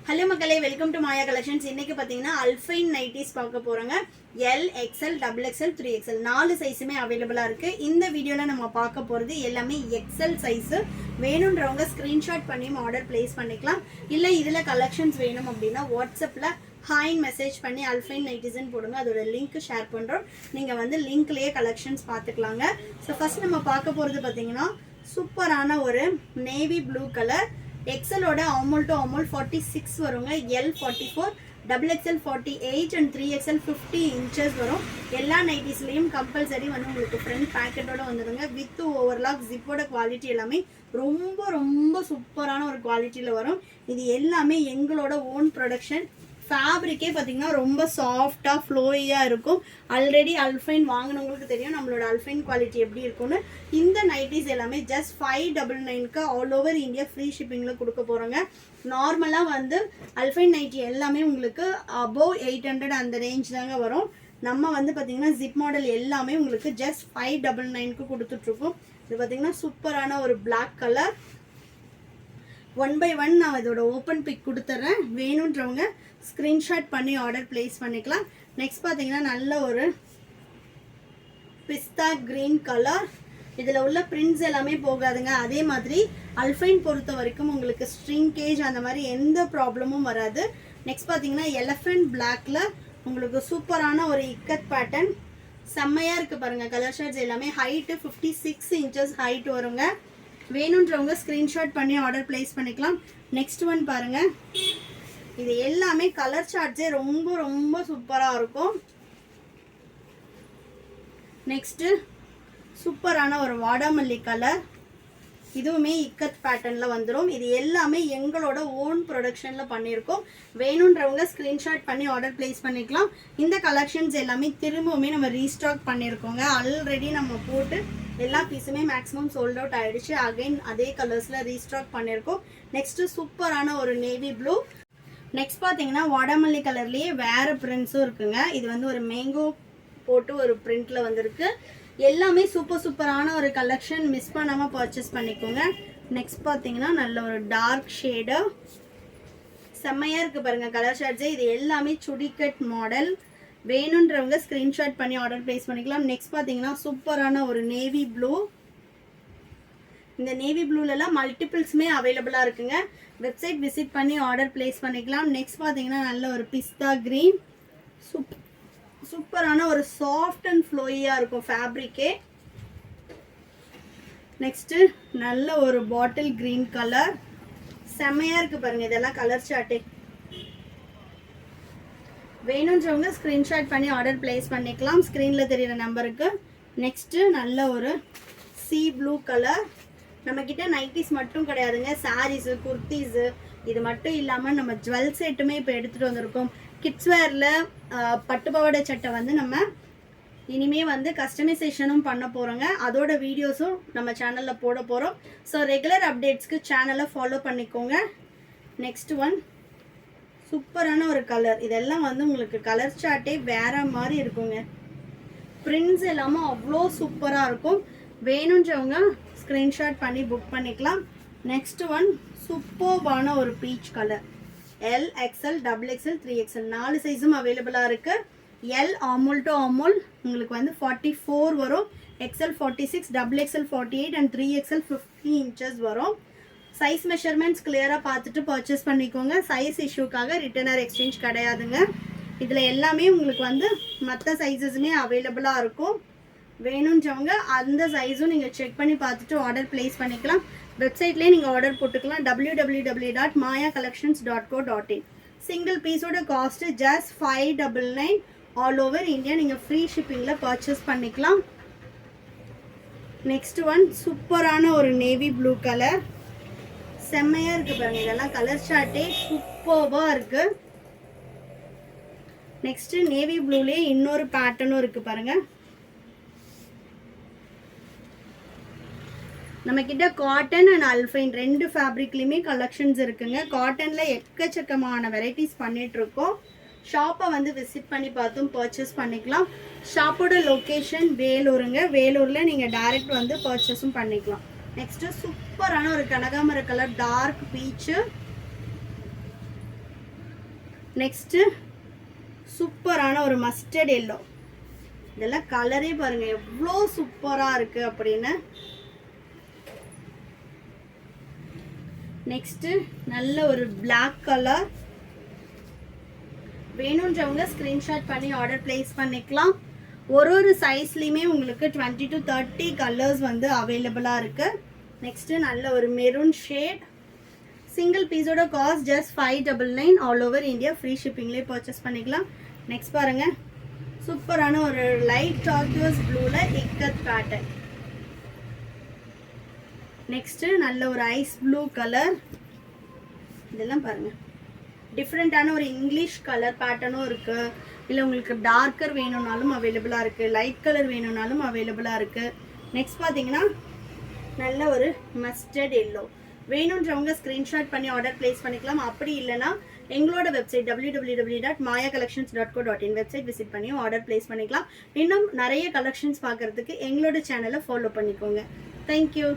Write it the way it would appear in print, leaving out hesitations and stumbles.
Hello மக்களே, welcome to Maya collections. இன்னைக்கு பார்த்தீங்கன்னா அல்ஃபைன் நைட்டிஸ் பார்க்க போகிறோங்க. L, XL, double XL, 3XL 4 சைஸுமே அவைலபிளாக இருக்குது. இந்த வீடியோவில் நம்ம பார்க்க போகிறது எல்லாமே எக்ஸ்எல் சைஸு. வேணுன்றவங்க ஸ்க்ரீன்ஷாட் பண்ணி ஆர்டர் ப்ளேஸ் பண்ணிக்கலாம். இல்லை இதில் கலெக்ஷன்ஸ் வேணும் அப்படின்னா வாட்ஸ்அப்பில் ஹாய்ன்னு மெசேஜ் பண்ணி அல்ஃபைன் நைட்டிஸ்ன்னு போடுங்க. அதோட லிங்க் ஷேர் பண்ணுறோம். நீங்கள் வந்து லிங்க்லேயே கலெக்ஷன்ஸ் பார்த்துக்கலாங்க. ஸோ ஃபஸ்ட் நம்ம பார்க்க போகிறது பார்த்தீங்கன்னா சூப்பரான ஒரு நேவி ப்ளூ கலர். எக்ஸலோட ஆமோல் டு ஆமோல் 46 வருங்க. L 44, double XL 48 and 3XL 50 inches வரும். எல்லா நைட்டிஸ்லையும் கம்பல்சரி வந்து உங்களுக்கு ஃப்ரண்ட் பேக்கெட்டோட வந்துடுங்க. வித் ஓவர்லாக் ஜிப்போட குவாலிட்டி எல்லாமே ரொம்ப ரொம்ப சூப்பரான ஒரு குவாலிட்டியில் வரும். இது எல்லாமே எங்களோட ஓன் ப்ரொடக்ஷன். ஃபேப்ரிக்கே பார்த்தீங்கன்னா ரொம்ப சாஃப்டாக ஃப்ளோயியாக இருக்கும். ஆல்ரெடி அல்ஃபைன் வாங்கினவங்களுக்கு தெரியும் நம்மளோட அல்ஃபைன் குவாலிட்டி எப்படி இருக்கும்னு. இந்த நைட்டிஸ் எல்லாமே ஜஸ்ட் 599க்கு ஆல் ஓவர் இந்தியா ஃப்ரீ ஷிப்பிங்கில் கொடுக்க போகிறோங்க. நார்மலாக வந்து அல்ஃபைன் நைட்டி எல்லாமே உங்களுக்கு அபோவ் 800 அந்த ரேஞ்ச் தாங்க வரும். நம்ம வந்து பார்த்தீங்கன்னா ஜிப் மாடல் எல்லாமே உங்களுக்கு ஜஸ்ட் 599க்கு கொடுத்துட்ருக்கோம். இது பார்த்தீங்கன்னா சூப்பரான ஒரு பிளாக் கலர். 1 by 1 நான் இதோட ஓப்பன் பிக் கொடுத்துட்றேன். வேணுன்றவங்க ஸ்க்ரீன்ஷாட் பண்ணி ஆர்டர் ப்ளேஸ் பண்ணிக்கலாம். நெக்ஸ்ட் பார்த்தீங்கன்னா நல்ல ஒரு பிஸ்தா கிரீன் கலர். இதில் உள்ள பிரிண்ட்ஸ் எல்லாமே போகாதுங்க. அதே மாதிரி அல்ஃபைன் பொறுத்த வரைக்கும் உங்களுக்கு ஸ்ட்ரிங்கேஜ் அந்த மாதிரி எந்த ப்ராப்ளமும் வராது. நெக்ஸ்ட் பார்த்தீங்கன்னா எலஃபண்ட் பிளாக்ல உங்களுக்கு சூப்பரான ஒரு இக்கத் பேட்டர்ன் செம்மையாக இருக்குது பாருங்கள். கலர் ஷர்ட்ஸ் எல்லாமே ஹைட்டு 56 இன்ச்சஸ் ஹைட் வருங்க. வேணுன்றவங்க ஸ்க்ரீன்ஷாட் பண்ணி ஆர்டர் ப்ளேஸ் பண்ணிக்கலாம். நெக்ஸ்ட் ஒன் பாருங்கள். இது எல்லாமே கலர் சார்ட்ஸே ரொம்ப ரொம்ப சூப்பராக இருக்கும். நெக்ஸ்ட்டு சூப்பரான ஒரு வாடாமல்லி கலர். இதுவுமே இக்கத் பேட்டர்னில் வந்துடும். இது எல்லாமே எங்களோட ஓன் ப்ரொடக்ஷனில் பண்ணியிருக்கோம். வேணுன்றவங்க ஸ்க்ரீன்ஷாட் பண்ணி ஆர்டர் ப்ளேஸ் பண்ணிக்கலாம். இந்த கலெக்ஷன்ஸ் எல்லாமே திரும்பவுமே நம்ம ரீஸ்டாக் பண்ணியிருக்கோங்க. ஆல்ரெடி நம்ம போட்டு எல்லா பீஸுமே மேக்ஸிமம் சோல்ட் அவுட் ஆகிடுச்சு. அகைன் அதே கலர்ஸில் ரீஸ்டாக் பண்ணியிருக்கோம். நெக்ஸ்ட்டு சூப்பரான ஒரு நேவி ப்ளூ. நெக்ஸ்ட் பார்த்தீங்கன்னா வாடாமல்லி கலர்லேயே வேறு பிரிண்ட்ஸும் இருக்குங்க. இது வந்து ஒரு மேங்கோ போட்டு ஒரு பிரிண்டில் வந்திருக்கு. எல்லாமே சூப்பரான ஒரு கலெக்ஷன். மிஸ் பண்ணாமல் பர்ச்சேஸ் பண்ணிக்கோங்க. நெக்ஸ்ட் பார்த்தீங்கன்னா நல்ல ஒரு டார்க் ஷேடு செம்மையாக இருக்குது பாருங்கள் கலர் ஷேட்ஸே. இது எல்லாமே சுடிகட் மாடல். வேணுன்றவங்க ஸ்க்ரீன்ஷாட் பண்ணி ஆர்டர் ப்ளேஸ் பண்ணிக்கலாம். நெக்ஸ்ட் பார்த்தீங்கன்னா சூப்பரான ஒரு நேவி ப்ளூ. இந்த நேவி ப்ளூலலாம் மல்டிபிள்ஸுமே அவைலபிளாக இருக்குங்க. வெப்சைட் விசிட் பண்ணி ஆர்டர் ப்ளேஸ் பண்ணிக்கலாம். நெக்ஸ்ட் பார்த்தீங்கன்னா நல்ல ஒரு பிஸ்தா க்ரீன். சூப்பரான ஒரு சாஃப்ட் அண்ட் ஃப்ளோயியாக இருக்கும் ஃபேப்ரிக்கே. நெக்ஸ்ட்டு நல்ல ஒரு பாட்டில் க்ரீன் கலர் செம்மையாக இருக்குது பாருங்கள். இதெல்லாம் கலர் சார்ட்டே. வேணுன்றவங்க ஸ்க்ரீன்ஷாட் பண்ணி ஆர்டர் ப்ளேஸ் பண்ணிக்கலாம் ஸ்க்ரீனில் தெரிகிற நம்பருக்கு. நெக்ஸ்ட்டு நல்ல ஒரு சீ ப்ளூ கலர். நம்மக்கிட்ட நைட்டிஸ் மட்டும் கிடையாதுங்க, சாரீஸு, குர்த்திஸு, இது மட்டும் இல்லாமல் நம்ம ஜுவல் செட்டுமே இப்போ எடுத்துகிட்டு வந்திருக்கோம். கிட்ஸ் வேரில் பட்டுப்பாவாடை சட்டை வந்து நம்ம இனிமேல் வந்து கஸ்டமைசேஷனும் பண்ண போகிறோங்க. அதோட வீடியோஸும் நம்ம சேனலில் போட போகிறோம். ஸோ ரெகுலர் அப்டேட்ஸ்க்கு சேனலை ஃபாலோ பண்ணிக்கோங்க. நெக்ஸ்ட் ஒன் சூப்பரான ஒரு கலர். இதெல்லாம் வந்து உங்களுக்கு கலர் சார்ட்டே வேற மாதிரி இருக்குங்க. பிரிண்ட்ஸ் எல்லாமே அவ்வளோ சூப்பராக இருக்கும். வேணுன்றவங்க ஸ்க்ரீன்ஷாட் பண்ணி புக் பண்ணிக்கலாம். நெக்ஸ்ட் ஒன் சூப்பர்பான ஒரு peach colour. L, XL, double XL, 3XL 4 சைஸும் அவைலபிளாக இருக்குது. எல் ஆமோல் டு ஆமோல் உங்களுக்கு வந்து 44 வரும். XL 46, double XL 48 and 3XL 50 inches வரும். சைஸ் மெஷர்மெண்ட்ஸ் கிளியராக பார்த்துட்டு பர்ச்சேஸ் பண்ணிக்கோங்க. சைஸ் இஷ்யூக்காக ரிட்டர்ன் ஆர் எக்ஸ்சேஞ்ச் கிடையாதுங்க. இதில் எல்லாமே உங்களுக்கு வந்து மற்ற சைஸஸுமே அவைலபிளாக இருக்கும். வேணுன்றவங்க அந்த சைஸும் நீங்கள் செக் பண்ணி பார்த்துட்டு ஆர்டர் ப்ளேஸ் பண்ணிக்கலாம். வெப்சைட்லேயே நீங்கள் ஆர்டர் போட்டுக்கலாம். www.mayacollections.co.in. சிங்கிள் பீஸோட cost just 599 all over India. நீங்கள் ஃப்ரீ ஷிப்பிங்கில் பர்ச்சேஸ் பண்ணிக்கலாம். நெக்ஸ்ட் ஒன் சூப்பரான ஒரு நேவி ப்ளூ கலர் செம்மையாக இருக்குது பாருங்கள். இதெல்லாம் கலர் சார்ட்டே சூப்பராக இருக்குது. நெக்ஸ்ட்டு நேவி ப்ளூலேயே இன்னொரு பேட்டர்னும் இருக்குது பாருங்கள். நம்மக்கிட்ட காட்டன் அண்ட் அல்ஃபைன் 2 ஃபேப்ரிக்லேயுமே கலெக்ஷன்ஸ் இருக்குங்க. காட்டனில் எக்கச்சக்கமான வெரைட்டிஸ் பண்ணிகிட்ருக்கோம். ஷாப்பை வந்து விசிட் பண்ணி பார்த்தும் பர்ச்சேஸ் பண்ணிக்கலாம். ஷாப்போட லொக்கேஷன் வேலூருங்க. வேலூரில் நீங்கள் டைரெக்ட் வந்து பர்ச்சேஸும் பண்ணிக்கலாம். நெக்ஸ்ட்டு சூப்பரான ஒரு கனகாமர கலர் டார்க் பீச்சு. நெக்ஸ்ட்டு சூப்பரான ஒரு மஸ்டர்ட் எல்லோ. இதெல்லாம் கலரே பாருங்க எவ்வளோ சூப்பராக இருக்குது அப்படின்னு. நெக்ஸ்ட்டு நல்ல ஒரு பிளாக் கலர். வேணுன்றவங்க ஸ்க்ரீன்ஷாட் பண்ணி ஆர்டர் பிளேஸ் பண்ணிக்கலாம். ஒரு சைஸ்லேயுமே உங்களுக்கு 20 to 30 கலர்ஸ் வந்து அவைலபிளாக இருக்குது. நெக்ஸ்ட்டு நல்ல ஒரு மெரூன் ஷேட். சிங்கிள் பீஸோட cost just 599. All over India free ஷிப்பிங்லேயே பர்ச்சேஸ் பண்ணிக்கலாம். நெக்ஸ்ட் பாருங்கள், சூப்பரான ஒரு லைட் டார்க்யூஸ் ப்ளூவில் இக்கத் பேட்டர்ன். நெக்ஸ்ட்டு நல்ல ஒரு ஐஸ் ப்ளூ கலர். இதெல்லாம் பாருங்கள் டிஃப்ரெண்ட்டான ஒரு இங்கிலீஷ் கலர் பேட்டர்னும் இருக்குது. இல்லை உங்களுக்கு டார்க்கர் வேணும்னாலும் அவைலபிளாக இருக்குது, லைட் கலர் வேணும்னாலும் அவைலபிளாக இருக்குது. நெக்ஸ்ட் பார்த்தீங்கன்னா நல்ல ஒரு மஸ்டர்ட் எல்லோ. வேணுன்றவங்க ஸ்க்ரீன்ஷாட் பண்ணி ஆர்டர் பிளேஸ் பண்ணிக்கலாம். அப்படி இல்லைனா எங்களோட வெப்சைட் www.mayacollections.co.in வெப்சைட் விசிட் பண்ணி ஆர்டர் பிளேஸ் பண்ணிக்கலாம். இன்னும் நிறைய கலெக்ஷன்ஸ் பார்க்குறதுக்கு எங்களோட சேனலை ஃபாலோ பண்ணிக்கோங்க. தேங்க்யூ.